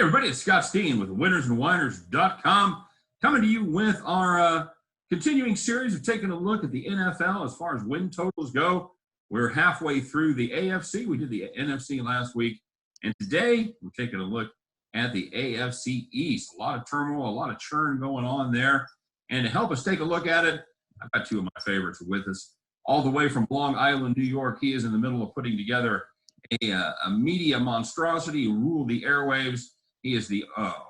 Everybody, it's Scott Steehn with winnersandwhiners.com, coming to you with our continuing series of taking a look at the NFL as far as win totals go. We're halfway through the AFC. We did the NFC last week, and today we're taking a look at the AFC East. A lot of turmoil, a lot of churn going on there. And to help us take a look at it, I've got two of my favorites with us. All the way from Long Island, New York, he is in the middle of putting together a media monstrosity, rule the airwaves. He is the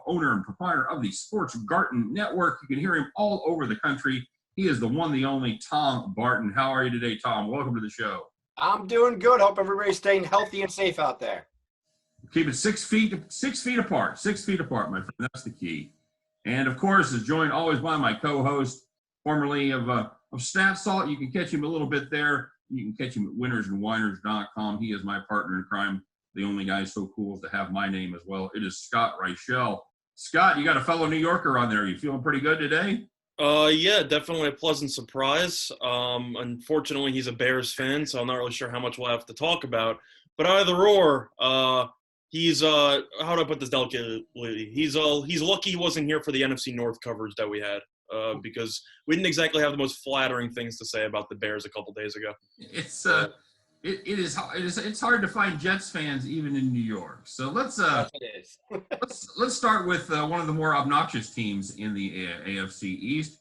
owner and proprietor of the Sports Garten Network. You can hear him all over the country. He is the one, the only Tom Barton. How are you today, Tom? Welcome to the show. I'm doing good. Hope everybody's staying healthy and safe out there. Keep it 6 feet apart. 6 feet apart, my friend. That's the key. And, of course, is joined always by my co-host, formerly of Stat Salt. You can catch him a little bit there. You can catch him at winnersandwhiners.com. He is my partner in crime. The only guy so cool as to have my name as well. It is Scott Reichel. Scott, you got a fellow New Yorker on there. You feeling pretty good today? Yeah, definitely a pleasant surprise. Unfortunately, he's a Bears fan, so I'm not really sure how much we'll have to talk about. But either or, he's how do I put this delicately? He's lucky he wasn't here for the NFC North coverage that we had, because we didn't exactly have the most flattering things to say about the Bears a couple days ago. It's hard to find Jets fans even in New York. So let's start with one of the more obnoxious teams in the AFC East.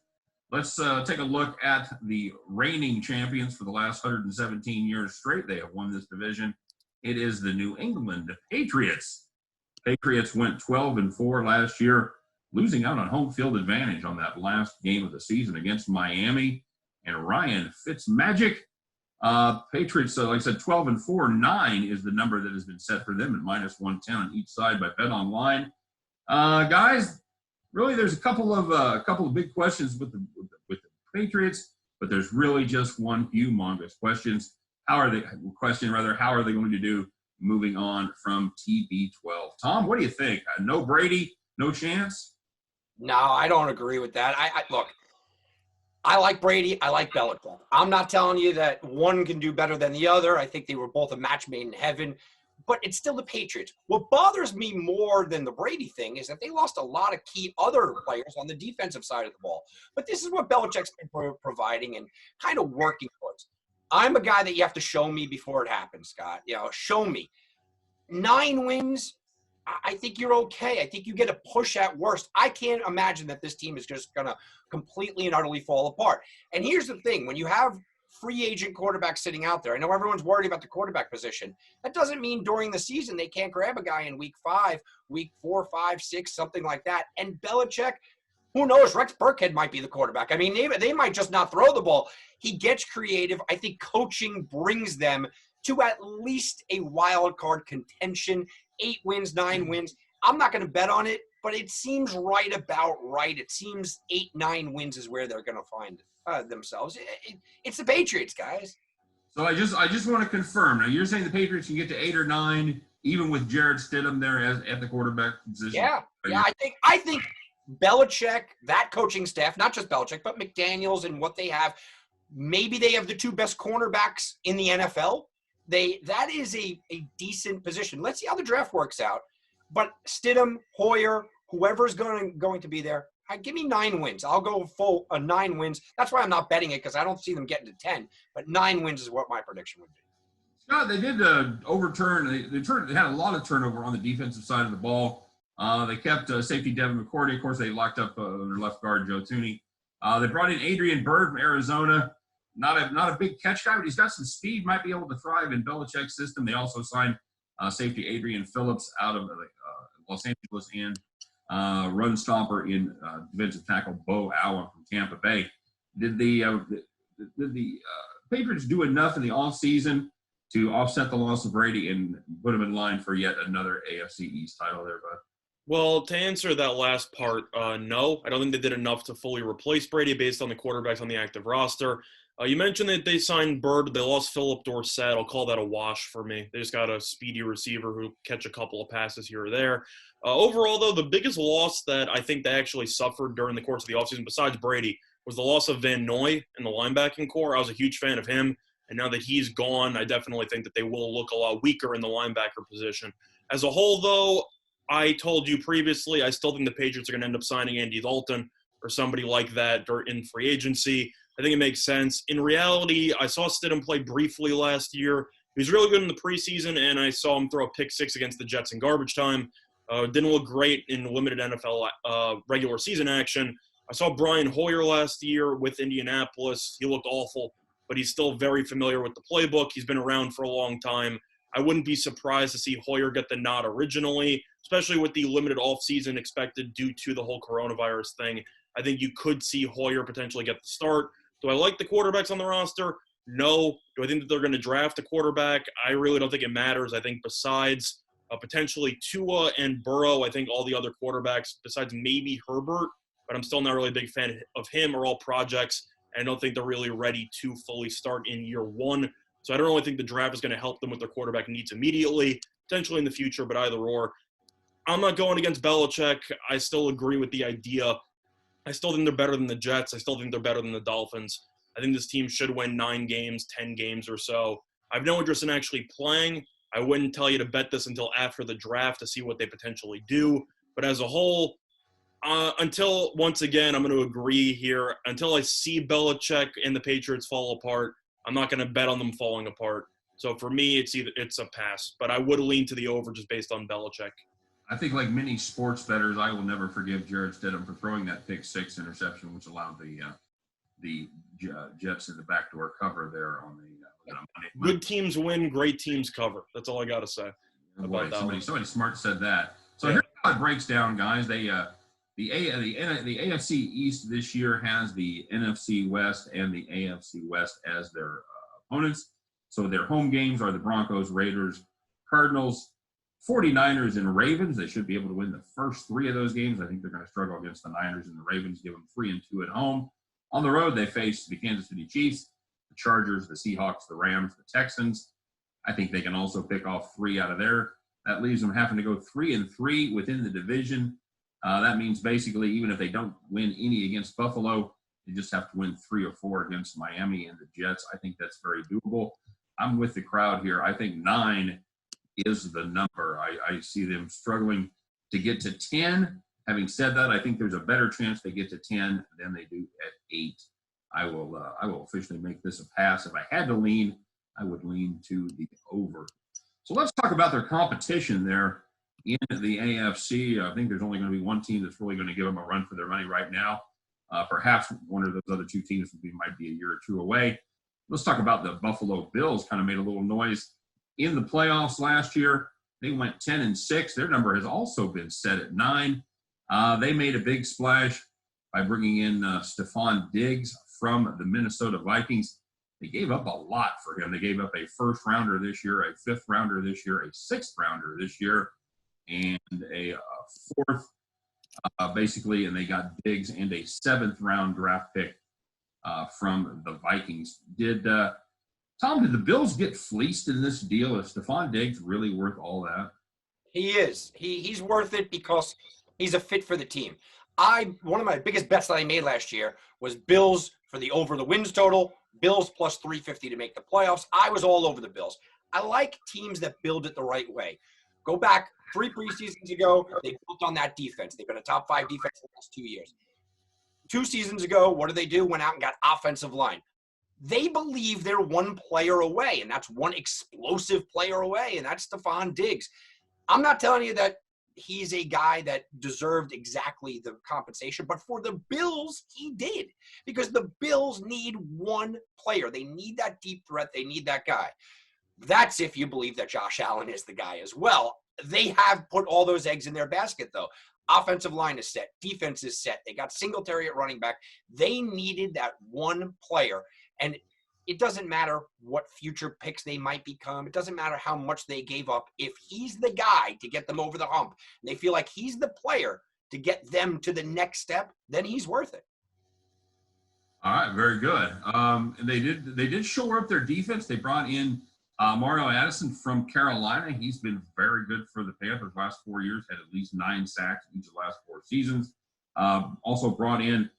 Let's take a look at the reigning champions for the last 117 years straight. They have won this division. It is the New England Patriots. Patriots went 12-4 last year, losing out on home field advantage on that last game of the season against Miami and Ryan Fitzmagic. Patriots, like I said, 12-4, 9 is the number that has been set for them at -110 on each side by Bet Online. Guys, really, there's a couple of big questions with the Patriots, but there's really just one humongous question. How are they going to do moving on from TB12? Tom, what do you think? No Brady, no chance? No, I don't agree with that. Look, I like Brady. I like Belichick. I'm not telling you that one can do better than the other. I think they were both a match made in heaven, but it's still the Patriots. What bothers me more than the Brady thing is that they lost a lot of key other players on the defensive side of the ball. But this is what Belichick's been providing and kind of working towards. I'm a guy that you have to show me before it happens, Scott. Show me. 9 wins. I think you're okay. I think you get a push at worst. I can't imagine that this team is just going to completely and utterly fall apart. And here's the thing. When you have free agent quarterbacks sitting out there, I know everyone's worried about the quarterback position. That doesn't mean during the season they can't grab a guy in week 5, week 4, 5, 6, something like that. And Belichick, who knows, Rex Burkhead might be the quarterback. I mean, they might just not throw the ball. He gets creative. I think coaching brings them to at least a wild card contention. 8 wins, 9 wins. I'm not going to bet on it, but it seems right about right. It seems 8, 9 wins is where they're going to find themselves. It's the Patriots, guys. So I just want to confirm. Now, you're saying the Patriots can get to 8 or 9, even with Jarrett Stidham there at the quarterback position? Yeah. I think Belichick, that coaching staff, not just Belichick, but McDaniels and what they have, maybe they have the 2 best cornerbacks in the NFL. That is a decent position. Let's see how the draft works out. But Stidham, Hoyer, whoever's going to be there, give me 9 wins. I'll go full 9 wins. That's why I'm not betting it, because I don't see them getting to 10. But 9 wins is what my prediction would be. Scott, they did overturn. They had a lot of turnover on the defensive side of the ball. They kept safety Devin McCourty. Of course, they locked up their left guard Joe Thuney. They brought in Adrian Byrd from Arizona. Not a big catch guy, but he's got some speed, might be able to thrive in Belichick's system. They also signed safety Adrian Phillips out of Los Angeles and run stopper in defensive tackle Bo Allen from Tampa Bay. Did the Patriots do enough in the offseason to offset the loss of Brady and put him in line for yet another AFC East title there, bud? Well, to answer that last part, no. I don't think they did enough to fully replace Brady based on the quarterbacks on the active roster. You mentioned that they signed Bird. They lost Philip Dorsett. I'll call that a wash for me. They just got a speedy receiver who catch a couple of passes here or there. Overall, though, the biggest loss that I think they actually suffered during the course of the offseason, besides Brady, was the loss of Van Noy in the linebacking core. I was a huge fan of him, and now that he's gone, I definitely think that they will look a lot weaker in the linebacker position. As a whole, though, I told you previously, I still think the Patriots are going to end up signing Andy Dalton or somebody like that in free agency. I think it makes sense. In reality, I saw Stidham play briefly last year. He was really good in the preseason, and I saw him throw a pick six against the Jets in garbage time. Didn't look great in limited NFL regular season action. I saw Brian Hoyer last year with Indianapolis. He looked awful, but he's still very familiar with the playbook. He's been around for a long time. I wouldn't be surprised to see Hoyer get the nod originally, especially with the limited offseason expected due to the whole coronavirus thing. I think you could see Hoyer potentially get the start. Do I like the quarterbacks on the roster? No. Do I think that they're going to draft a quarterback? I really don't think it matters. I think besides potentially Tua and Burrow, I think all the other quarterbacks, besides maybe Herbert, but I'm still not really a big fan of him, are all projects. And I don't think they're really ready to fully start in year one. So I don't really think the draft is going to help them with their quarterback needs immediately, potentially in the future, but either or. I'm not going against Belichick. I still agree with the idea. I still think they're better than the Jets. I still think they're better than the Dolphins. I think this team should win 9 games, 10 games or so. I have no interest in actually playing. I wouldn't tell you to bet this until after the draft to see what they potentially do. But as a whole, until, once again, I'm going to agree here, until I see Belichick and the Patriots fall apart, I'm not going to bet on them falling apart. So for me, it's a pass. But I would lean to the over just based on Belichick. I think like many sports bettors, I will never forgive Jared Stidham for throwing that pick six interception, which allowed the Jets in the backdoor cover there on the Monday. Good teams win, great teams cover. That's all I got to say about that. Somebody smart said that. So here's how it breaks down, guys. The AFC East this year has the NFC West and the AFC West as their opponents. So their home games are the Broncos, Raiders, Cardinals, 49ers, and Ravens. They should be able to win the first 3 of those games. I think they're going to struggle against the Niners and the Ravens, give them 3-2 at home. On the road, they face the Kansas City Chiefs, the Chargers, the Seahawks, the Rams, the Texans. I think they can also pick off 3 out of there. That leaves them having to go 3-3 within the division. That means basically even if they don't win any against Buffalo, they just have to win 3 or 4 against Miami and the Jets. I think that's very doable. I'm with the crowd here. I think 9 is the number. I see them struggling to get to 10. Having said that, I think there's a better chance they get to 10 than they do at 8. I will officially make this a pass. If I had to lean, I would lean to the over. So let's talk about their competition there in the AFC. I think there's only going to be one team that's really going to give them a run for their money right now. Perhaps one of those other 2 teams might be a year or 2 away. Let's talk about the Buffalo Bills. Kind of made a little noise in the playoffs last year. They went 10-6. Their number has also been set at 9. They made a big splash by bringing in Stephon Diggs from the Minnesota Vikings. They gave up a lot for him. They gave up a 1st rounder this year, a 5th rounder this year, a 6th rounder this year, and a 4th, basically. And they got Diggs and a 7th round draft pick from the Vikings. Tom, did the Bills get fleeced in this deal? Is Stephon Diggs really worth all that? He is. He's worth it because he's a fit for the team. One of my biggest bets that I made last year was Bills for the over the wins total, Bills plus 350 to make the playoffs. I was all over the Bills. I like teams that build it the right way. Go back 3 preseasons ago, they built on that defense. They've been a top 5 defense the last 2 years. 2 seasons ago, what do? Went out and got offensive line. They believe they're one player away, and that's one explosive player away, and that's Stephon Diggs. I'm not telling you that he's a guy that deserved exactly the compensation, but for the Bills, he did, because the Bills need one player. They need that deep threat. They need that guy. That's if you believe that Josh Allen is the guy as well. They have put all those eggs in their basket, though. Offensive line is set. Defense is set. They got Singletary at running back. They needed that one player. And it doesn't matter what future picks they might become. It doesn't matter how much they gave up. If he's the guy to get them over the hump, and they feel like he's the player to get them to the next step, then he's worth it. All right, very good. And they did shore up their defense. They brought in Mario Addison from Carolina. He's been very good for the Panthers last 4 years, had at least 9 sacks each of the last 4 seasons. Also brought in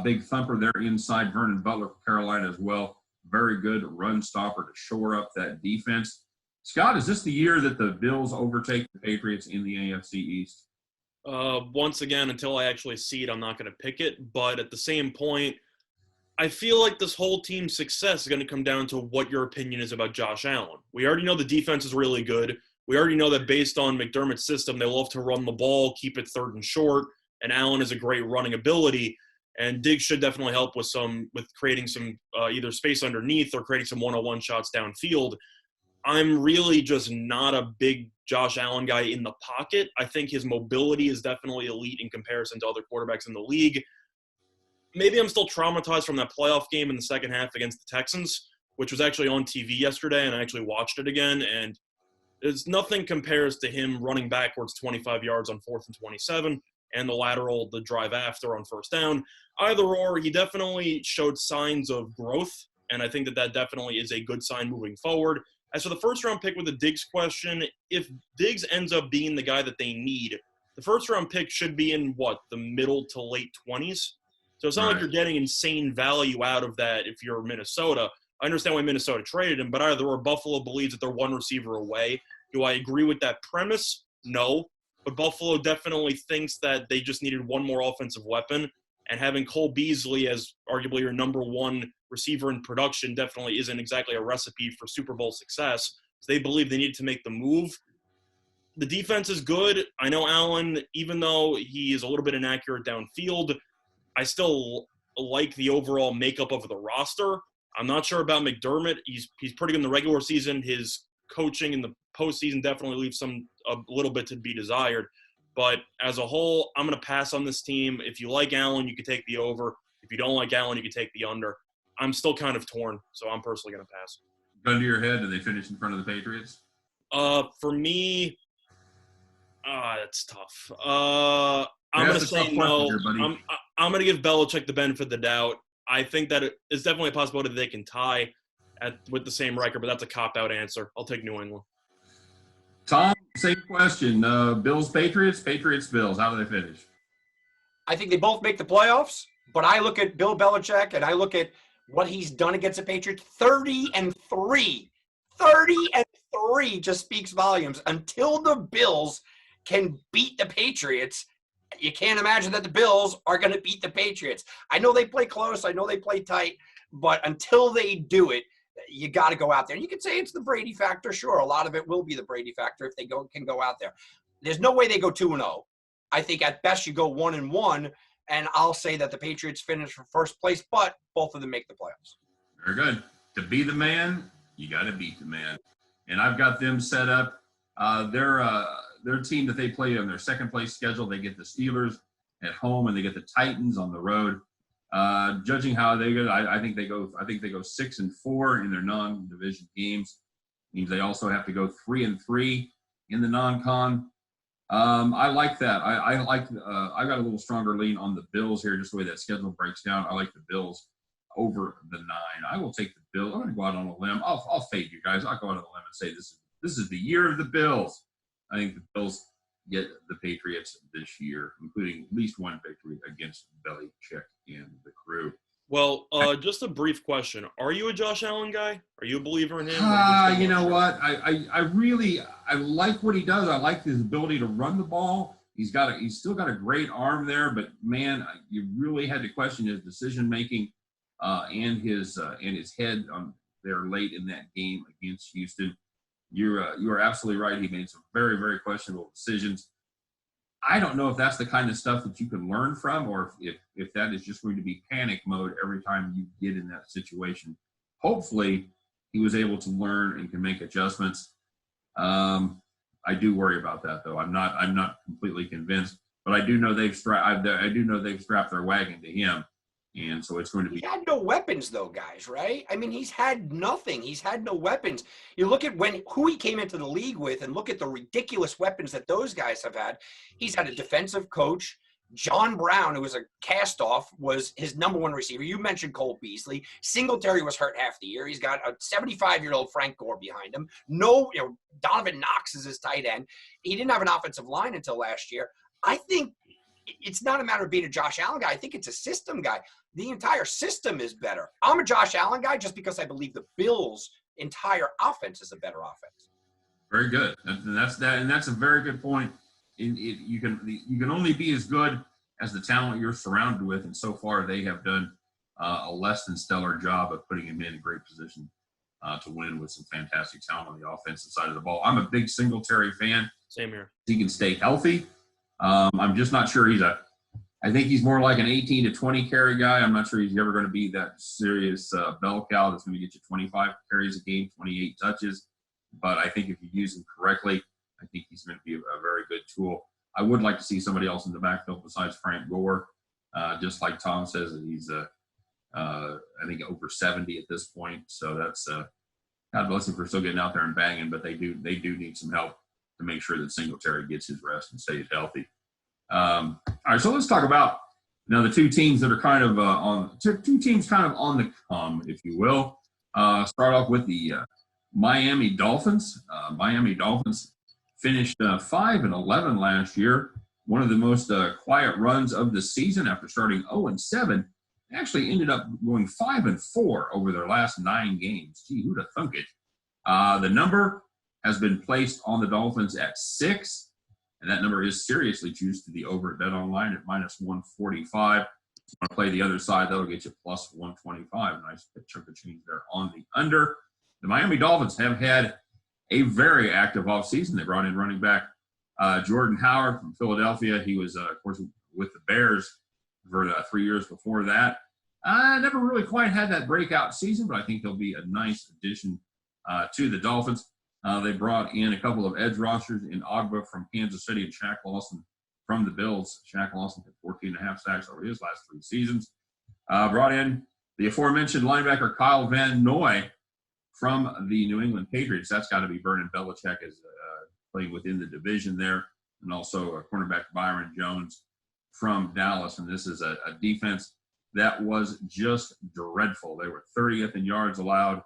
big thumper there inside, Vernon Butler from Carolina as well. Very good run stopper to shore up that defense. Scott, is this the year that the Bills overtake the Patriots in the AFC East? Once again, until I actually see it, I'm not going to pick it. But at the same point, I feel like this whole team's success is going to come down to what your opinion is about Josh Allen. We already know the defense is really good. We already know that based on McDermott's system, they love to run the ball, keep it third and short, and Allen has a great running ability. And Diggs should definitely help with creating some either space underneath or creating some one-on-one shots downfield. I'm really just not a big Josh Allen guy in the pocket. I think his mobility is definitely elite in comparison to other quarterbacks in the league. Maybe I'm still traumatized from that playoff game in the second half against the Texans, which was actually on TV yesterday, and I actually watched it again. And there's nothing compares to him running backwards 25 yards on 4th and 27 and the drive after on first down. Either or, he definitely showed signs of growth, and I think that definitely is a good sign moving forward. As for the first-round pick with the Diggs question, if Diggs ends up being the guy that they need, the first-round pick should be in, the middle to late 20s? So it's not like you're getting insane value out of that if you're Minnesota. I understand why Minnesota traded him, but either or Buffalo believes that they're one receiver away. Do I agree with that premise? No. But Buffalo definitely thinks that they just needed one more offensive weapon, and having Cole Beasley as arguably your number one receiver in production definitely isn't exactly a recipe for Super Bowl success. So they believe they needed to make the move. The defense is good. I know Allen, even though he is a little bit inaccurate downfield, I still like the overall makeup of the roster. I'm not sure about McDermott. He's pretty good in the regular season. His coaching in the postseason definitely leaves a little bit to be desired. But as a whole, I'm going to pass on this team. If you like Allen, you can take the over. If you don't like Allen, you can take the under. I'm still kind of torn, so I'm personally going to pass. Gun to your head, do they finish in front of the Patriots? For me, that's tough. I'm going to say no. I'm going to give Belichick the benefit of the doubt. I think that it's definitely a possibility that they can tie with the same record, but that's a cop-out answer. I'll take New England. Tom, same question. Bills, Patriots, Patriots, Bills. How do they finish? I think they both make the playoffs, but I look at Bill Belichick and I look at what he's done against the Patriots. 30-3. 30-3 just speaks volumes. Until the Bills can beat the Patriots, you can't imagine that the Bills are going to beat the Patriots. I know they play close. I know they play tight. But until they do it, you got to go out there. And you can say it's the Brady factor. Sure, a lot of it will be the Brady factor if they can go out there. There's no way they go 2-0. I think at best you go 1-1, and I'll say that the Patriots finish for first place, but both of them make the playoffs. Very good. To be the man, you got to beat the man. And I've got them set up. Their team that they play on their second place schedule, they get the Steelers at home and they get the Titans on the road. Judging how they go, I think they go 6-4 in their non-division games. Means they also have to go 3-3 in the non-con. I like that. I got a little stronger lean on the Bills here, just the way that schedule breaks down. I like the Bills over the 9. I will take the Bills. I'm going to go out on a limb. I'll fade you guys. I'll go out on a limb and say this is the year of the Bills. I think the Bills get the Patriots this year, including at least one victory against Belichick and the crew. Well, just a brief question. Are you a Josh Allen guy? Are you a believer in him? You know what? I like what he does. I like his ability to run the ball. He's still got a great arm there, but man, you really had to question his decision making and his head on there late in that game against Houston. You are absolutely right. He made some very, very questionable decisions. I don't know if that's the kind of stuff that you can learn from, or if that is just going to be panic mode every time you get in that situation. Hopefully, he was able to learn and can make adjustments. I do worry about that, though. I'm not completely convinced, but I do know they've strapped their wagon to him. And so it's going to be. He had no weapons, though, guys, right? I mean, he's had nothing. He's had no weapons. You look at who he came into the league with and look at the ridiculous weapons that those guys have had. He's had a defensive coach. John Brown, who was a cast-off, was his number one receiver. You mentioned Cole Beasley. Singletary was hurt half the year. He's got a 75-year-old Frank Gore behind him. Donovan Knox is his tight end. He didn't have an offensive line until last year. I think it's not a matter of being a Josh Allen guy. I think it's a system guy. The entire system is better. I'm a Josh Allen guy just because I believe the Bills' entire offense is a better offense. Very good. And that's a very good point. You can only be as good as the talent you're surrounded with, and so far they have done a less than stellar job of putting him in a great position to win with some fantastic talent on the offensive side of the ball. I'm a big Singletary fan. Same here. He can stay healthy. I'm just not sure I think he's more like an 18 to 20 carry guy. I'm not sure he's ever going to be that serious bell cow that's going to get you 25 carries a game, 28 touches. But I think if you use him correctly, I think he's going to be a very good tool. I would like to see somebody else in the backfield besides Frank Gore. Just like Tom says, he's I think over 70 at this point. So that's God bless him for still getting out there and banging. But they do need some help to make sure that Singletary gets his rest and stays healthy. All right, so let's talk about now the two teams that are kind of on the come, if you will. Start off with the Miami Dolphins. Miami Dolphins finished 5-11 last year. One of the most quiet runs of the season after starting 0-7. They actually ended up going 5-4 over their last 9 games. Gee, who'd have thunk it? The number has been placed on the Dolphins at 6. And that number is seriously juiced to the over at Bet Online at -145. If you want to play the other side, that'll get you +125. Nice chunk of change there on the under. The Miami Dolphins have had a very active offseason. They brought in running back Jordan Howard from Philadelphia. He was, of course, with the Bears for 3 years before that. Never really quite had that breakout season, but I think he'll be a nice addition to the Dolphins. They brought in a couple of edge rushers in Ogba from Kansas City and Shaq Lawson from the Bills. Shaq Lawson had 14.5 sacks over his last 3 seasons. Brought in the aforementioned linebacker Kyle Van Noy from the New England Patriots. That's got to be Vernon Belichick as playing within the division there. And also cornerback Byron Jones from Dallas. And this is a defense that was just dreadful. They were 30th in yards allowed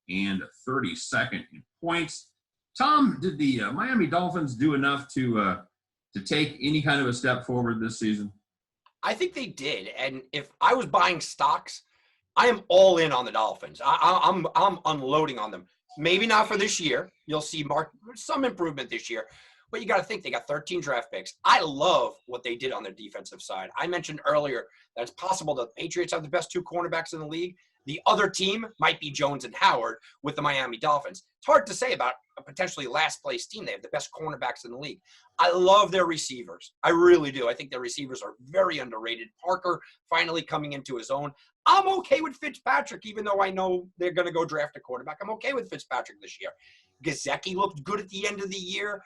and 32nd in points. Tom, did the Miami Dolphins do enough to take any kind of a step forward this season? I think they did. And if I was buying stocks, I am all in on the Dolphins. I'm unloading on them. Maybe not for this year. You'll see some improvement this year. But you got to think they got 13 draft picks. I love what they did on their defensive side. I mentioned earlier that it's possible that the Patriots have the best 2 cornerbacks in the league. The other team might be Jones and Howard with the Miami Dolphins. It's hard to say about a potentially last-place team. They have the best cornerbacks in the league. I love their receivers. I really do. I think their receivers are very underrated. Parker finally coming into his own. I'm okay with Fitzpatrick, even though I know they're going to go draft a quarterback. I'm okay with Fitzpatrick this year. Gesicki looked good at the end of the year.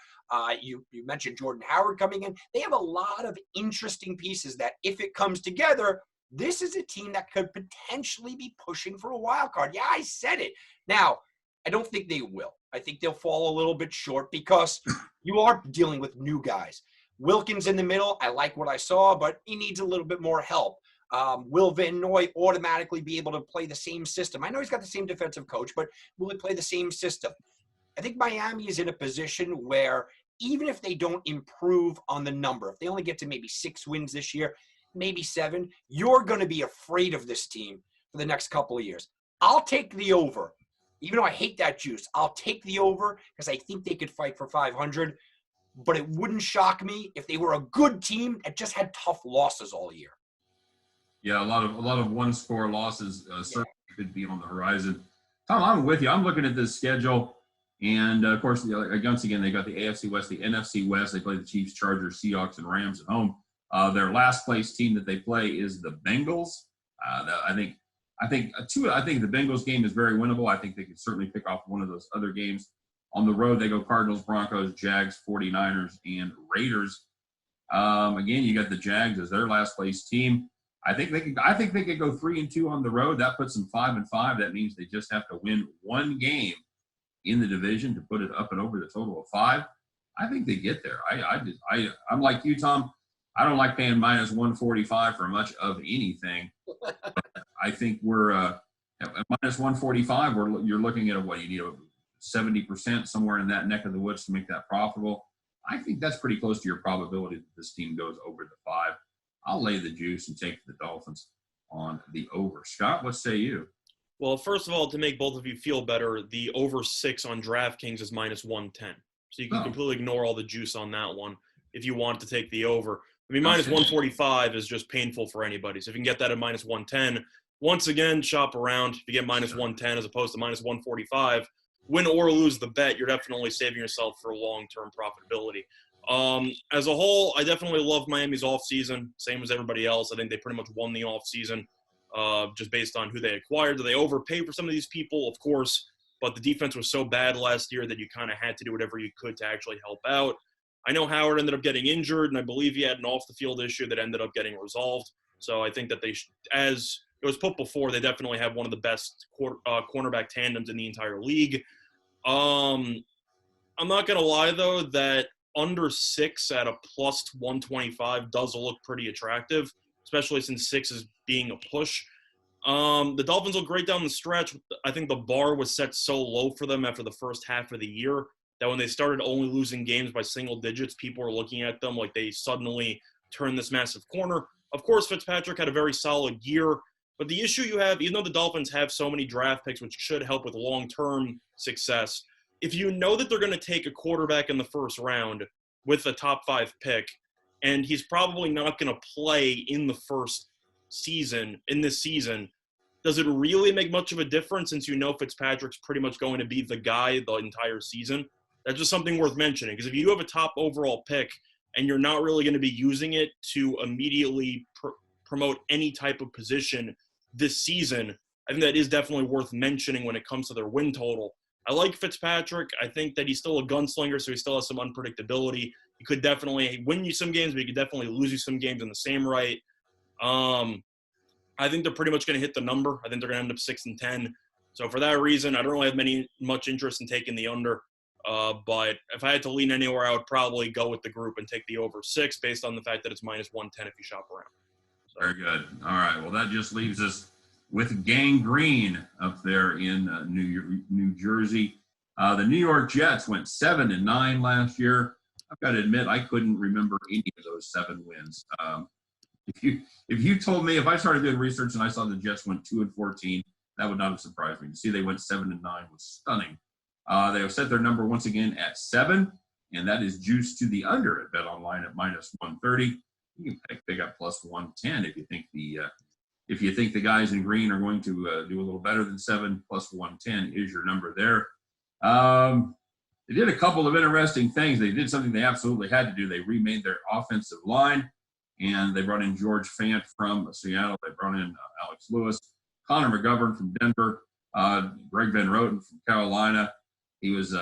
You mentioned Jordan Howard coming in. They have a lot of interesting pieces that, if it comes together, this is a team that could potentially be pushing for a wild card. Yeah, I said it. Now, I don't think they will. I think they'll fall a little bit short because you are dealing with new guys. Wilkins in the middle, I like what I saw, but he needs a little bit more help. Will Van Noy automatically be able to play the same system? I know he's got the same defensive coach, but will he play the same system? I think Miami is in a position where even if they don't improve on the number, if they only get to maybe 6 wins this year, maybe 7, you're going to be afraid of this team for the next couple of years. I'll take the over. Even though I hate that juice, I'll take the over because I think they could fight for 500. But it wouldn't shock me if they were a good team that just had tough losses all year. Yeah, a lot of one-score losses certainly could be on the horizon. Tom, I'm with you. I'm looking at this schedule, and of course, once again, they got the AFC West, the NFC West. They play the Chiefs, Chargers, Seahawks, and Rams at home. Their last place team that they play is the Bengals. I think the Bengals game is very winnable. I think they could certainly pick off one of those other games. On the road, they go Cardinals, Broncos, Jags, 49ers, and Raiders. Again, you got the Jags as their last place team. I think they could go 3-2 on the road. That puts them 5-5. That means they just have to win one game in the division to put it up and over the total of 5. I think they get there. I'm like you, Tom. I don't like paying -145 for much of anything. I think we're at -145. You're looking at you need a 70% somewhere in that neck of the woods to make that profitable. I think that's pretty close to your probability that this team goes over the 5. I'll lay the juice and take the Dolphins on the over. Scott, what say you? Well, first of all, to make both of you feel better, the over 6 on DraftKings is -110. So you can completely ignore all the juice on that one if you want to take the over. I mean, Okay. minus 145 is just painful for anybody. So if you can get that at minus 110, once again, shop around. If you get minus 110 as opposed to minus 145, win or lose the bet, you're definitely saving yourself for long-term profitability. As a whole, I definitely love Miami's offseason, same as everybody else. I think they pretty much won the offseason just based on who they acquired. Did they overpay for some of these people? Of course, but the defense was so bad last year that you kind of had to do whatever you could to actually help out. I know Howard ended up getting injured, and I believe he had an off-the-field issue that ended up getting resolved. So I think that they, as it was put before, they definitely have one of the best cornerback tandems in the entire league. I'm not going to lie, though, that under 6 at a plus 125 does look pretty attractive, especially since 6 is being a push. The Dolphins look great down the stretch. I think the bar was set so low for them after the first half of the year that when they started only losing games by single digits, people were looking at them like they suddenly turned this massive corner. Of course, Fitzpatrick had a very solid year, but the issue you have, even though the Dolphins have so many draft picks, which should help with long-term success, if you know that they're going to take a quarterback in the first round with a top 5 pick, and he's probably not going to play in the first season, in this season, does it really make much of a difference since you know Fitzpatrick's pretty much going to be the guy the entire season? That's just something worth mentioning, because if you do have a top overall pick and you're not really going to be using it to immediately promote any type of position this season, I think that is definitely worth mentioning when it comes to their win total. I like Fitzpatrick. I think that he's still a gunslinger, so he still has some unpredictability. He could definitely win you some games, but he could definitely lose you some games in the same right. I think they're pretty much going to hit the number. I think they're going to end up 6-10. So for that reason, I don't really have much interest in taking the under. But if I had to lean anywhere, I would probably go with the group and take the over 6 based on the fact that it's minus 110 if you shop around. So. Very good. All right. Well, that just leaves us with Gang Green up there in New Jersey. The New York Jets went 7-9 last year. I've got to admit, I couldn't remember any of those 7 wins. If you told me, if I started doing research and I saw the Jets went 2-14, that would not have surprised me. To see they went 7-9 was stunning. They have set their number once again at 7, and that is juiced to the under at BetOnline at minus 130. You can pick up plus 110 if you think the guys in green are going to do a little better than 7. Plus 110 is your number there. They did a couple of interesting things. They did something they absolutely had to do. They remade their offensive line, and they brought in George Fant from Seattle. They brought in Alex Lewis, Connor McGovern from Denver, Greg Van Roten from Carolina. He was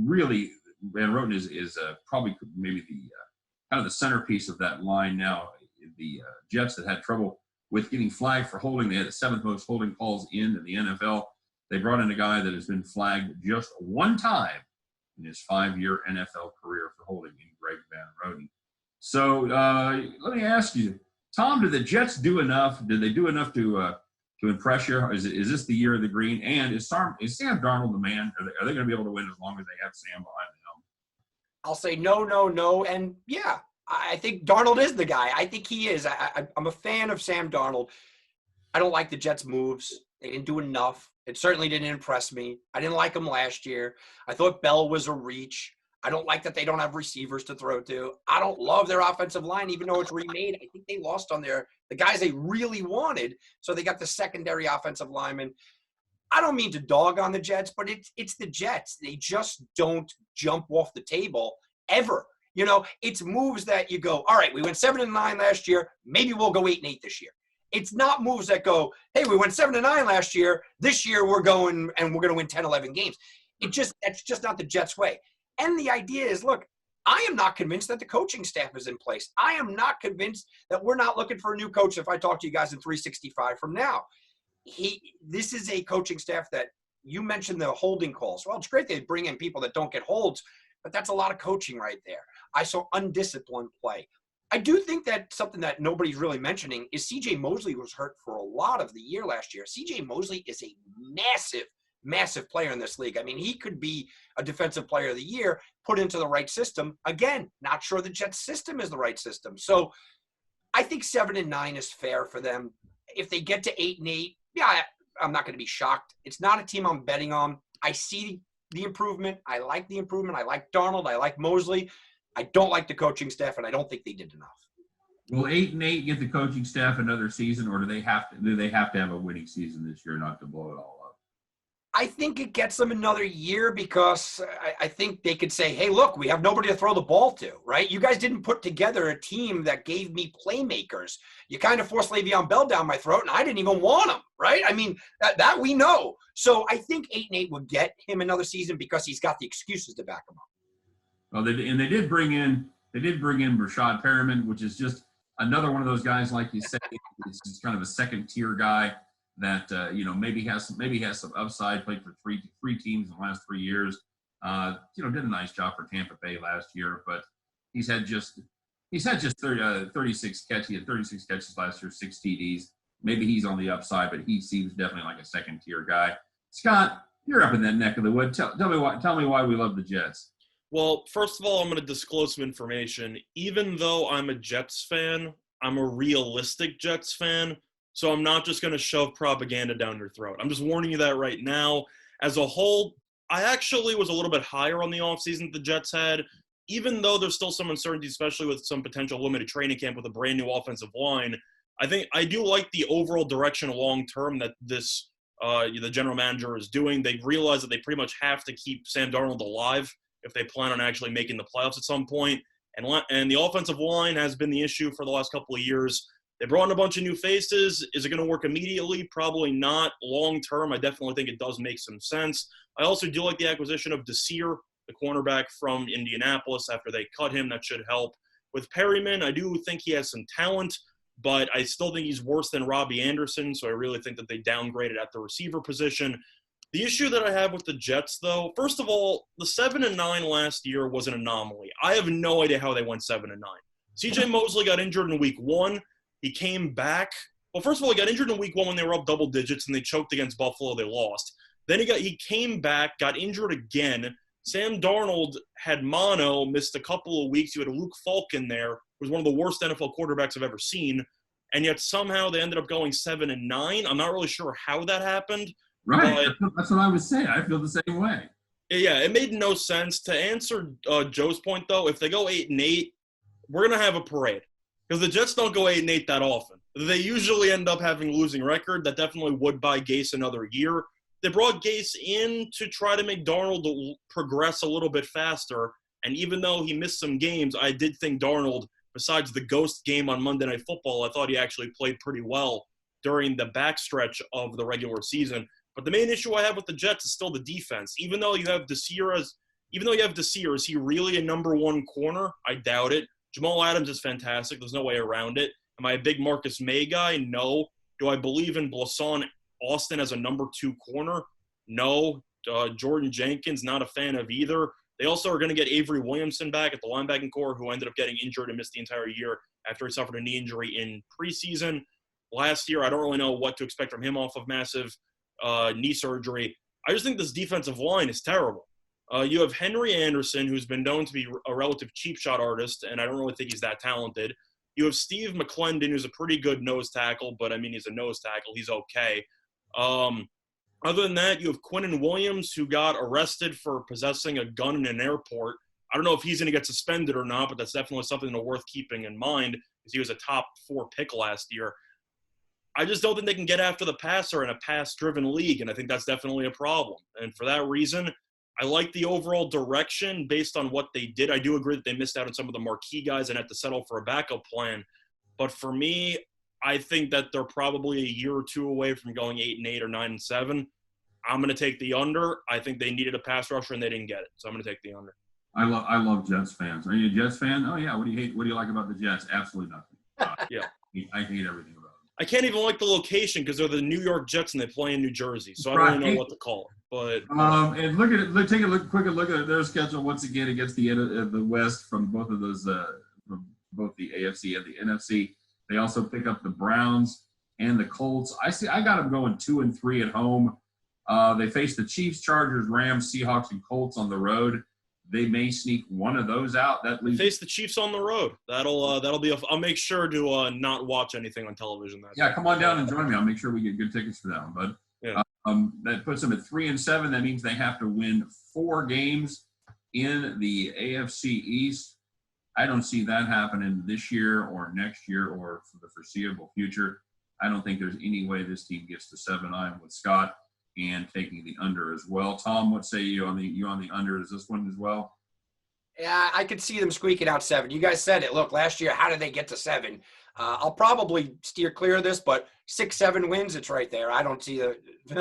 really – Van Roten is probably maybe the kind of the centerpiece of that line now. The Jets that had trouble with getting flagged for holding. They had the 7th most holding calls in the NFL. They brought in a guy that has been flagged just one time in his 5-year NFL career for holding, in Greg Van Roten. So let me ask you, Tom, did the Jets do enough? Did they do enough to impress you? Is this the year of the green? And is Sam Darnold the man? Are they going to be able to win as long as they have Sam behind the helm? I'll say no, and yeah, I think Darnold is the guy. I think he is. I'm a fan of Sam Darnold. I don't like the Jets' moves. They didn't do enough. It certainly didn't impress me. I didn't like him last year. I thought Bell was a reach. I don't like that they don't have receivers to throw to. I don't love their offensive line, even though it's remade. I think they lost on the guys they really wanted, so they got the secondary offensive lineman. I don't mean to dog on the Jets, but it's the Jets. They just don't jump off the table ever. You know, it's moves that you go, all right, we went 7-9 last year. Maybe we'll go 8-8 this year. It's not moves that go, hey, we went 7-9 last year. This year we're going and we're going to win 10, 11 games. That's just not the Jets' way. And the idea is, look, I am not convinced that the coaching staff is in place. I am not convinced that we're not looking for a new coach if I talk to you guys in 365 from now. This is a coaching staff that you mentioned the holding calls. Well, it's great they bring in people that don't get holds, but that's a lot of coaching right there. I saw undisciplined play. I do think that something that nobody's really mentioning is C.J. Mosley was hurt for a lot of the year last year. C.J. Mosley is a massive player in this league. I mean, he could be a defensive player of the year put into the right system. Again, not sure the Jets system is the right system. So I think 7-9 is fair for them. If they get to 8-8, yeah, I'm not going to be shocked. It's not a team I'm betting on. I see the improvement. I like the improvement. I like Darnold. I like Mosley. I don't like the coaching staff, and I don't think they did enough. Will 8-8 get the coaching staff another season, or do they have to have a winning season this year not to blow it all up? I think it gets them another year because I think they could say, hey, look, we have nobody to throw the ball to, right? You guys didn't put together a team that gave me playmakers. You kind of forced Le'Veon Bell down my throat, and I didn't even want him, right? I mean, that we know. So I think 8-8 would get him another season because he's got the excuses to back him up. Well, they did bring in Rashad Perriman, which is just another one of those guys, like you say, it's just kind of a second-tier guy that maybe has some upside. Played for three teams in the last 3 years. Did a nice job for Tampa Bay last year, but he's had just 36 catches. He had 36 catches last year, 6 TDs. Maybe he's on the upside, but he seems definitely like a second-tier guy. Scott, you're up in that neck of the wood. Tell me why we love the Jets. Well, first of all, I'm going to disclose some information. Even though I'm a Jets fan, I'm a realistic Jets fan. So I'm not just going to shove propaganda down your throat. I'm just warning you that right now. As a whole, I actually was a little bit higher on the offseason that the Jets had, even though there's still some uncertainty, especially with some potential limited training camp with a brand new offensive line. I think I do like the overall direction long-term that this the general manager is doing. They realize that they pretty much have to keep Sam Darnold alive if they plan on actually making the playoffs at some point. And the offensive line has been the issue for the last couple of years. They brought in a bunch of new faces. Is it going to work immediately? Probably not. Long term, I definitely think it does make some sense. I also do like the acquisition of Desir, the cornerback from Indianapolis, after they cut him. That should help. With Perryman, I do think he has some talent, but I still think he's worse than Robbie Anderson, so I really think that they downgraded at the receiver position. The issue that I have with the Jets, though, first of all, the 7-9 last year was an anomaly. I have no idea how they went 7-9. C.J. Mosley got injured in week 1. He came back. Well, first of all, he got injured in week 1 when they were up double digits and they choked against Buffalo. They lost. Then he came back, got injured again. Sam Darnold had mono, missed a couple of weeks. You had Luke Falk in there, who was one of the worst NFL quarterbacks I've ever seen. And yet somehow they ended up going 7-9. I'm not really sure how that happened. Right. That's what I was saying. I feel the same way. Yeah, it made no sense. To answer Joe's point, though, if they go 8-8, we're going to have a parade. Because the Jets don't go 8-8 that often. They usually end up having a losing record. That definitely would buy Gase another year. They brought Gase in to try to make Darnold progress a little bit faster. And even though he missed some games, I did think Darnold, besides the ghost game on Monday Night Football, I thought he actually played pretty well during the backstretch of the regular season. But the main issue I have with the Jets is still the defense. Even though you have Desir, is he really a number 1 corner? I doubt it. Jamal Adams is fantastic. There's no way around it. Am I a big Marcus May guy? No. Do I believe in Blasson Austin as a number 2 corner? No. Jordan Jenkins, not a fan of either. They also are going to get Avery Williamson back at the linebacking core, who ended up getting injured and missed the entire year after he suffered a knee injury in preseason. Last year, I don't really know what to expect from him off of massive knee surgery. I just think this defensive line is terrible. You have Henry Anderson, who's been known to be a relative cheap shot artist, and I don't really think he's that talented. You have Steve McClendon, who's a pretty good nose tackle, but, I mean, he's a nose tackle. He's okay. Other than that, you have Quinnen Williams, who got arrested for possessing a gun in an airport. I don't know if he's going to get suspended or not, but that's definitely something worth keeping in mind because he was a top 4 pick last year. I just don't think they can get after the passer in a pass-driven league, and I think that's definitely a problem. And for that reason, I like the overall direction based on what they did. I do agree that they missed out on some of the marquee guys and had to settle for a backup plan. But for me, I think that they're probably a year or 2 away from going 8-8 or 9-7. I'm going to take the under. I think they needed a pass rusher and they didn't get it, so I'm going to take the under. I love Jets fans. Are you a Jets fan? Oh yeah. What do you hate? What do you like about the Jets? Absolutely nothing. Yeah, I hate everything about them. I can't even like the location because they're the New York Jets and they play in New Jersey, so I don't really know what to call it. But and look at it. Take a quick look at their schedule once again against the West from both of those from both the AFC and the NFC. They also pick up the Browns and the Colts. I got them going 2-3 at home. They face the Chiefs, Chargers, Rams, Seahawks, and Colts on the road. They may sneak one of those out. That leaves face the Chiefs on the road. That'll be. I'll make sure to not watch anything on television. Come on down and join me. I'll make sure we get good tickets for that one, bud. Yeah. That puts them at 3-7. That means they have to win 4 games in the AFC East. I don't see that happening this year or next year or for the foreseeable future. I don't think there's any way this team gets to 7. I'm with Scott and taking the under as well. Tom, what say you on the under? Is this one as well? Yeah, I could see them squeaking out 7. You guys said it. Look, last year, how did they get to 7? I'll probably steer clear of this, but 6-7 wins, it's right there. I don't see the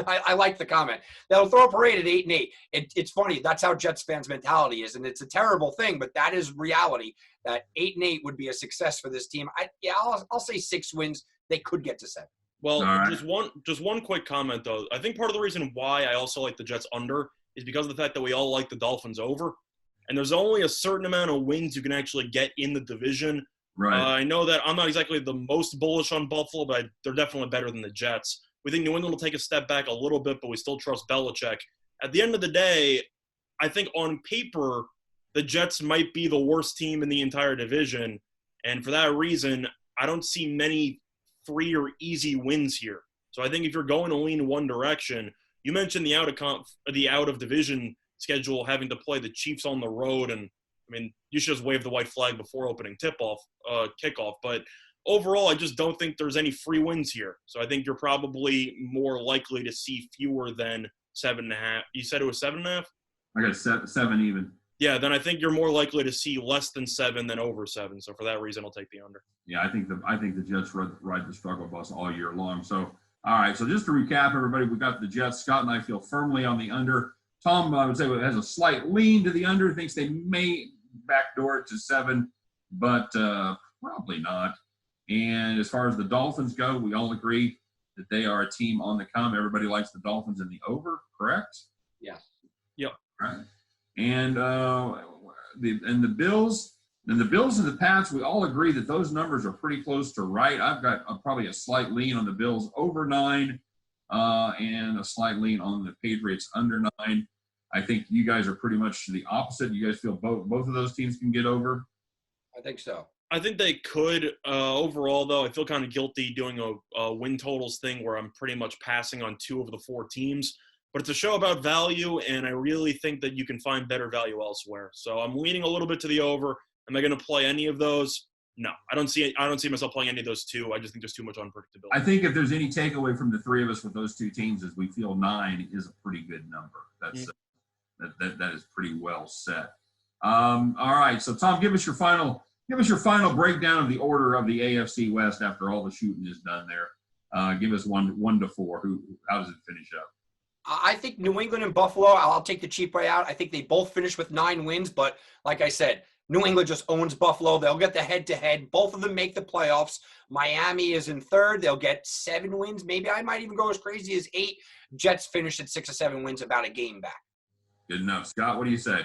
– I like the comment. They'll throw a parade at 8-8. It's funny. That's how Jets fans' mentality is, and it's a terrible thing, but that is reality, that 8-8 would be a success for this team. I'll say 6 wins. They could get to 7. Well, right. just one quick comment, though. I think part of the reason why I also like the Jets under is because of the fact that we all like the Dolphins over. And there's only a certain amount of wins you can actually get in the division. Right. I know that I'm not exactly the most bullish on Buffalo, but they're definitely better than the Jets. We think New England will take a step back a little bit, but we still trust Belichick. At the end of the day, I think on paper, the Jets might be the worst team in the entire division. And for that reason, I don't see many free or easy wins here. So I think if you're going to lean one direction, you mentioned the out of division schedule, having to play the Chiefs on the road, and I mean, you should just wave the white flag before opening kickoff. But overall, I just don't think there's any free wins here. So I think you're probably more likely to see fewer than 7.5. You said it was 7.5? I got 7 even. Yeah, then I think you're more likely to see less than 7 than over 7. So for that reason, I'll take the under. Yeah, I think the Jets ride the struggle bus all year long. So, all right. So just to recap, everybody, we got the Jets. Scott and I feel firmly on the under. Tom, I would say, has a slight lean to the under. Thinks they may backdoor it to 7, but probably not. And as far as the Dolphins go, we all agree that they are a team on the come. Everybody likes the Dolphins in the over, correct? Yeah. Yep. Right. And the Bills and the Pats, we all agree that those numbers are pretty close to right. I've got probably a slight lean on the Bills over 9 and a slight lean on the Patriots under 9. I think you guys are pretty much the opposite. You guys feel both of those teams can get over? I think so. I think they could. Overall, though, I feel kind of guilty doing a win totals thing where I'm pretty much passing on 2 of the 4 teams. But it's a show about value, and I really think that you can find better value elsewhere. So I'm leaning a little bit to the over. Am I going to play any of those? No, I don't see myself playing any of those 2. I just think there's too much unpredictability. I think if there's any takeaway from the 3 of us with those 2 teams is we feel 9 is a pretty good number. That's that is pretty well set. All right, so Tom, give us your final breakdown of the order of the AFC West after all the shooting is done there. Give us 1 to 4. How does it finish up? I think New England and Buffalo, I'll take the cheap way out. I think they both finish with 9 wins, but like I said, New England just owns Buffalo. They'll get the head-to-head. Both of them make the playoffs. Miami is in 3rd. They'll get 7 wins. Maybe I might even go as crazy as 8. Jets finish at 6 or 7 wins, about a game back. Good enough. Scott, what do you say?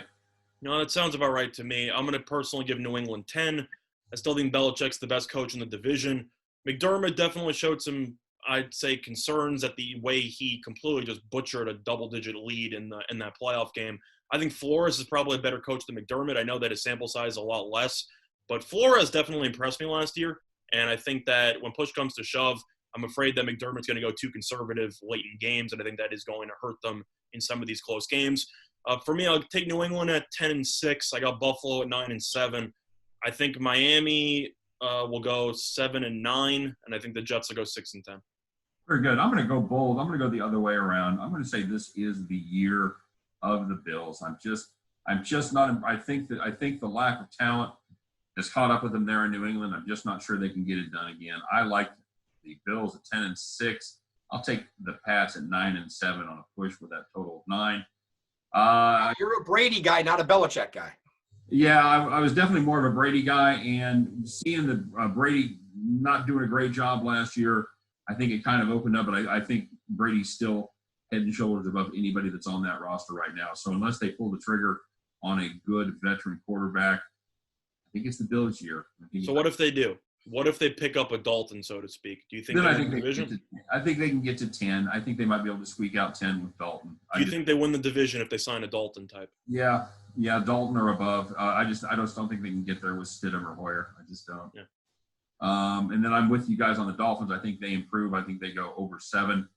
No, that sounds about right to me. I'm going to personally give New England 10. I still think Belichick's the best coach in the division. McDermott definitely showed some, I'd say, concerns at the way he completely just butchered a double-digit lead in that playoff game. I think Flores is probably a better coach than McDermott. I know that his sample size is a lot less, but Flores definitely impressed me last year. And I think that when push comes to shove, I'm afraid that McDermott's going to go too conservative late in games, and I think that is going to hurt them in some of these close games. For me, I'll take New England at 10-6. I got Buffalo at 9-7. I think Miami will go 7-9, and I think the Jets will go 6-10. Very good. I'm going to go bold. I'm going to go the other way around. I'm going to say this is the year of the Bills. I'm just not. I think the lack of talent has caught up with them there in New England. I'm just not sure they can get it done again. I like the Bills at 10-6. I'll take the Pats at 9-7 on a push with that total of 9. You're a Brady guy, not a Belichick guy. Yeah, I was definitely more of a Brady guy, and seeing the Brady not doing a great job last year, I think it kind of opened up. But I think Brady's still head and shoulders above anybody that's on that roster right now. So unless they pull the trigger on a good veteran quarterback, I think it's the Bills' year. So what if they do? What if they pick up a Dalton, so to speak? Do you think then they I think win the division? I think they can get to 10. I think they might be able to squeak out 10 with Dalton. Do you think they win the division if they sign a Dalton type? Yeah, Dalton or above. I just don't think they can get there with Stidham or Hoyer. I just don't. Yeah. And then I'm with you guys on the Dolphins. I think they improve. I think they go over 7.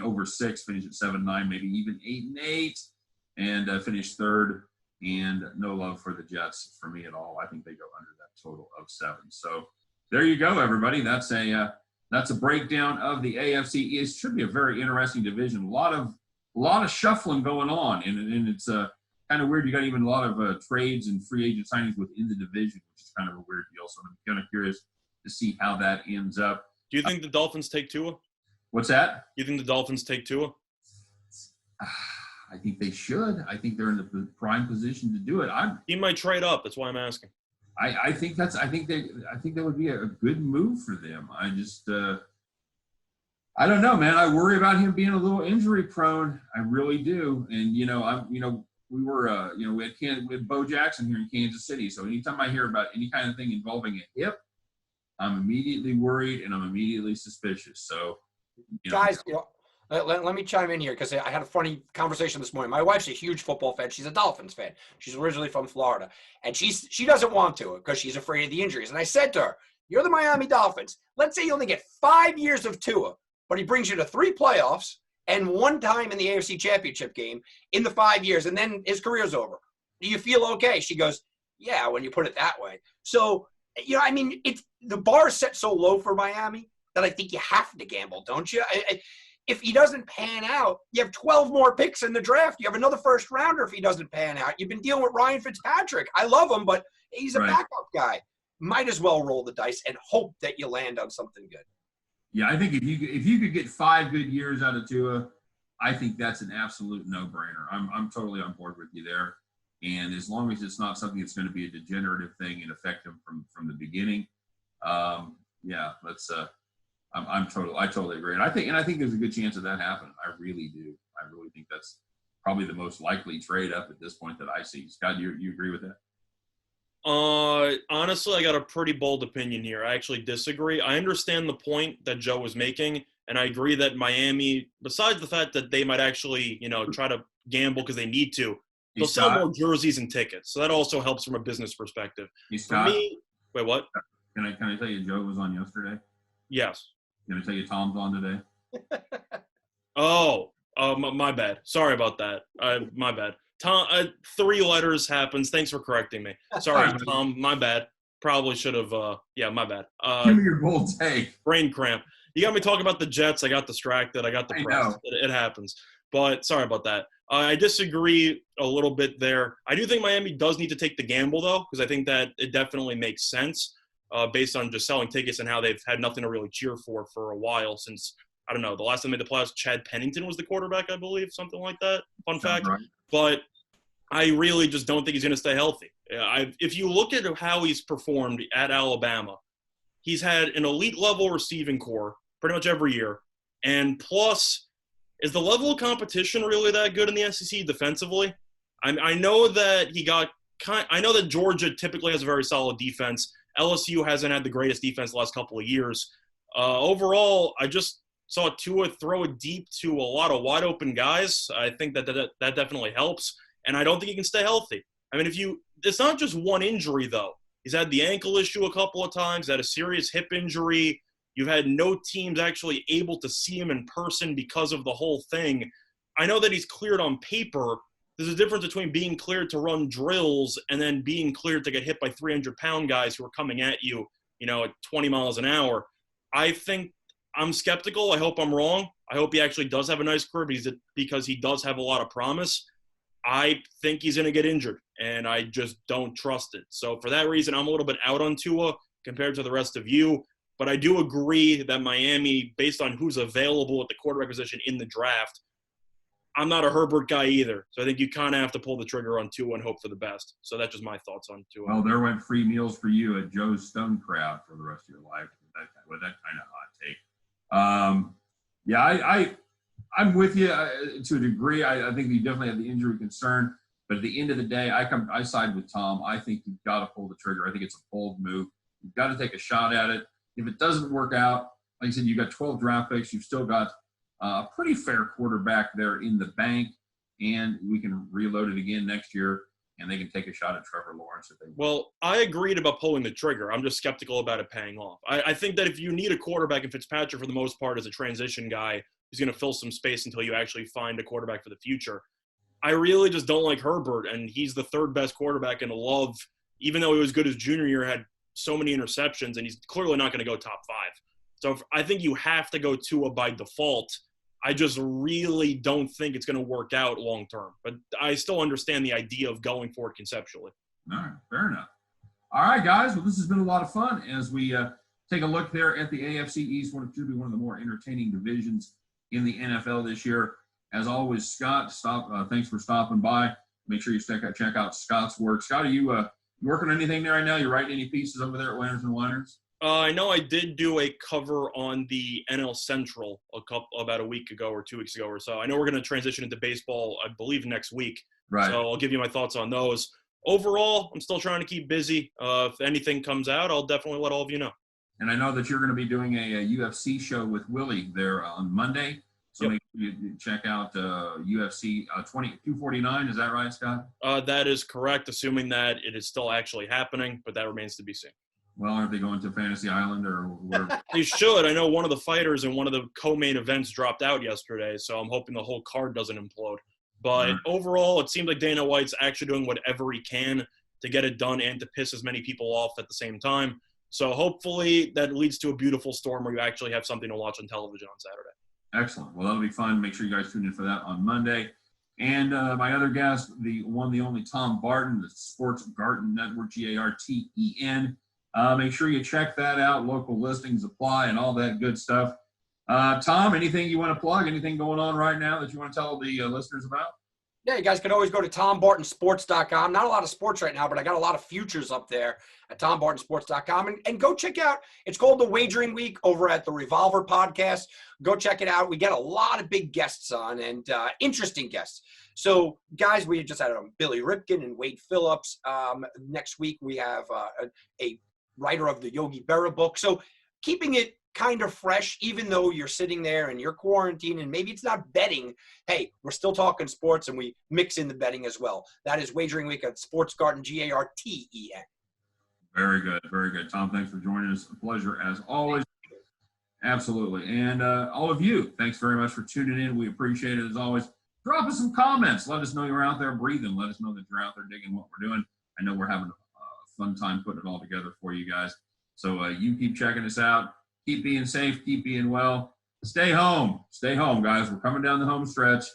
over 6, finish at 7-9, maybe even 8-8, and finish third. And no love for the Jets for me at all. I think they go under that total of 7. So there you go, everybody. That's a breakdown of the AFC East. Should be a very interesting division. A lot of shuffling going on, and it's kind of weird. You got even a lot of trades and free agent signings within the division, which is kind of a weird deal. So I'm kind of curious to see how that ends up. Do you think the Dolphins take Tua? What's that? You think the Dolphins take Tua? I think they should. I think they're in the prime position to do it. He might trade up. That's why I'm asking. I think that would be a good move for them. I just I don't know, man. I worry about him being a little injury prone. I really do. And we had Bo Jackson here in Kansas City. So anytime I hear about any kind of thing involving a hip, I'm immediately worried and I'm immediately suspicious. So, guys, let me chime in here because I had a funny conversation this morning. My wife's a huge football fan. She's a Dolphins fan. She's originally from Florida. And she doesn't want to because she's afraid of the injuries. And I said to her, you're the Miami Dolphins. Let's say you only get 5 years of Tua, but he brings you to 3 playoffs and 1 time in the AFC Championship game in the 5 years, and then his career's over. Do you feel okay? She goes, yeah, when you put it that way. So, the bar is set so low for Miami that I think you have to gamble, don't you? If he doesn't pan out, you have 12 more picks in the draft. You have another first rounder if he doesn't pan out. You've been dealing with Ryan Fitzpatrick. I love him, but he's a backup guy. Might as well roll the dice and hope that you land on something good. Yeah, I think if you could get 5 good years out of Tua, I think that's an absolute no-brainer. I'm totally on board with you there. And as long as it's not something that's going to be a degenerative thing and affect him from the beginning, let's I totally agree. And I think there's a good chance of that happening. I really do. I really think that's probably the most likely trade up at this point that I see. Scott, you agree with that? Honestly, I got a pretty bold opinion here. I actually disagree. I understand the point that Joe was making, and I agree that Miami, besides the fact that they might actually, try to gamble because they need to, they'll sell more jerseys and tickets. So that also helps from a business perspective. For me, wait, what? Can I tell you Joe was on yesterday? Yes. Can I tell you Tom's on today? My bad. Sorry about that. My bad. Tom, 3 letters happens. Thanks for correcting me. Sorry, Tom. My bad. Probably should have. My bad. Give me your bold take. Brain cramp. You got me talking about the Jets. I got distracted. I got depressed. It happens. But sorry about that. I disagree a little bit there. I do think Miami does need to take the gamble, though, because I think that it definitely makes sense based on just selling tickets and how they've had nothing to really cheer for a while since, I don't know, the last time they made the playoffs, Chad Pennington was the quarterback, I believe, something like that. Fun fact. Right. But I really just don't think he's going to stay healthy. If you look at how he's performed at Alabama, he's had an elite-level receiving core pretty much every year. And plus, is the level of competition really that good in the SEC defensively? I know that I know that Georgia typically has a very solid defense. LSU hasn't had the greatest defense the last couple of years. Overall, I just saw Tua throw it deep to a lot of wide-open guys. I think that definitely helps. And I don't think he can stay healthy. I mean, it's not just one injury, though. He's had the ankle issue a couple of times, had a serious hip injury. You've had no teams actually able to see him in person because of the whole thing. I know that he's cleared on paper. There's a difference between being cleared to run drills and then being cleared to get hit by 300-pound guys who are coming at you, at 20 miles an hour. I think I'm skeptical. I hope I'm wrong. I hope he actually does have a nice career because he does have a lot of promise. I think he's going to get injured, and I just don't trust it. So for that reason, I'm a little bit out on Tua compared to the rest of you. But I do agree that Miami, based on who's available at the quarterback position in the draft, I'm not a Herbert guy either. So I think you kind of have to pull the trigger on Tua and hope for the best. So that's just my thoughts on Tua. Well, there went free meals for you at Joe's Stone Crowd for the rest of your life with that kind of hot take. I'm with you to a degree. I think you definitely have the injury concern. But at the end of the day, I side with Tom. I think you've got to pull the trigger. I think it's a bold move. You've got to take a shot at it. If it doesn't work out, like I said, you've got 12 draft picks. You've still got a pretty fair quarterback there in the bank, and we can reload it again next year, and they can take a shot at Trevor Lawrence if they want. Well, I agreed about pulling the trigger. I'm just skeptical about it paying off. I think that if you need a quarterback, and Fitzpatrick for the most part is a transition guy, who's going to fill some space until you actually find a quarterback for the future. I really just don't like Herbert, and he's the third best quarterback in the Love, even though he was good his junior year, had so many interceptions, and he's clearly not going to go top 5. So I think you have to go Tua by default. I just really don't think it's going to work out long term. But I still understand the idea of going for it conceptually. All right, fair enough. All right, guys. Well, this has been a lot of fun as we take a look there at the AFC East, one of the more entertaining divisions in the NFL this year. As always, Scott, thanks for stopping by. Make sure you check out Scott's work. Scott, are you working on anything there right now? You writing any pieces over there at Winners and Liners? I know I did do a cover on the NL Central about a week ago or 2 weeks ago or so. I know we're going to transition into baseball, I believe, next week. Right. So I'll give you my thoughts on those. Overall, I'm still trying to keep busy. If anything comes out, I'll definitely let all of you know. And I know that you're going to be doing a UFC show with Willie there on Monday. So Yep. make sure you check out UFC 249. Is that right, Scott? That is correct, assuming that it is still actually happening, but that remains to be seen. Well, aren't they going to Fantasy Island or where? They should. I know one of the fighters in one of the co-main events dropped out yesterday, so I'm hoping the whole card doesn't implode. But overall, it seems like Dana White's actually doing whatever he can to get it done and to piss as many people off at the same time. So hopefully that leads to a beautiful storm where you actually have something to watch on television on Saturday. Excellent. Well, that'll be fun. Make sure you guys tune in for that on Monday. And my other guest, the one, the only Tom Barton, the Sports Garten Network, Garten. Make sure you check that out. Local listings apply and all that good stuff. Tom, anything you want to plug? Anything going on right now that you want to tell the listeners about? Yeah, you guys can always go to TomBartonSports.com. Not a lot of sports right now, but I got a lot of futures up there at TomBartonSports.com. And go check out, it's called The Wagering Week over at the Revolver Podcast. Go check it out. We get a lot of big guests on and interesting guests. So, guys, we just had Billy Ripken and Wade Phillips. Next week, we have a writer of the Yogi Berra book. So, keeping it kind of fresh, even though you're sitting there and you're quarantined and maybe it's not betting. Hey, we're still talking sports and we mix in the betting as well. That is Wagering Week at Sports Garten, Garten. Very good. Very good. Tom, thanks for joining us. A pleasure as always. Absolutely. And all of you, thanks very much for tuning in. We appreciate it as always. Drop us some comments. Let us know you're out there breathing. Let us know that you're out there digging what we're doing. I know we're having a fun time putting it all together for you guys. So you keep checking us out. Keep being safe. Keep being well. Stay home. Stay home, guys. We're coming down the home stretch. A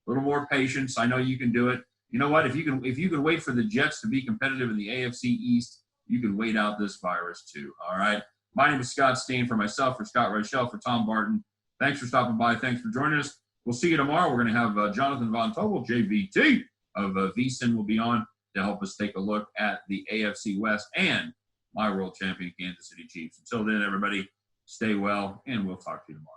little more patience. I know you can do it. You know what? If you can wait for the Jets to be competitive in the AFC East, you can wait out this virus too. All right. My name is Scott Steehn. For myself, for Scott Reichel, for Tom Barton. Thanks for stopping by. Thanks for joining us. We'll see you tomorrow. We're going to have Jonathan Von Tobel, JVT of VSiN, will be on to help us take a look at the AFC West and my world champion Kansas City Chiefs. Until then, everybody, stay well, and we'll talk to you tomorrow.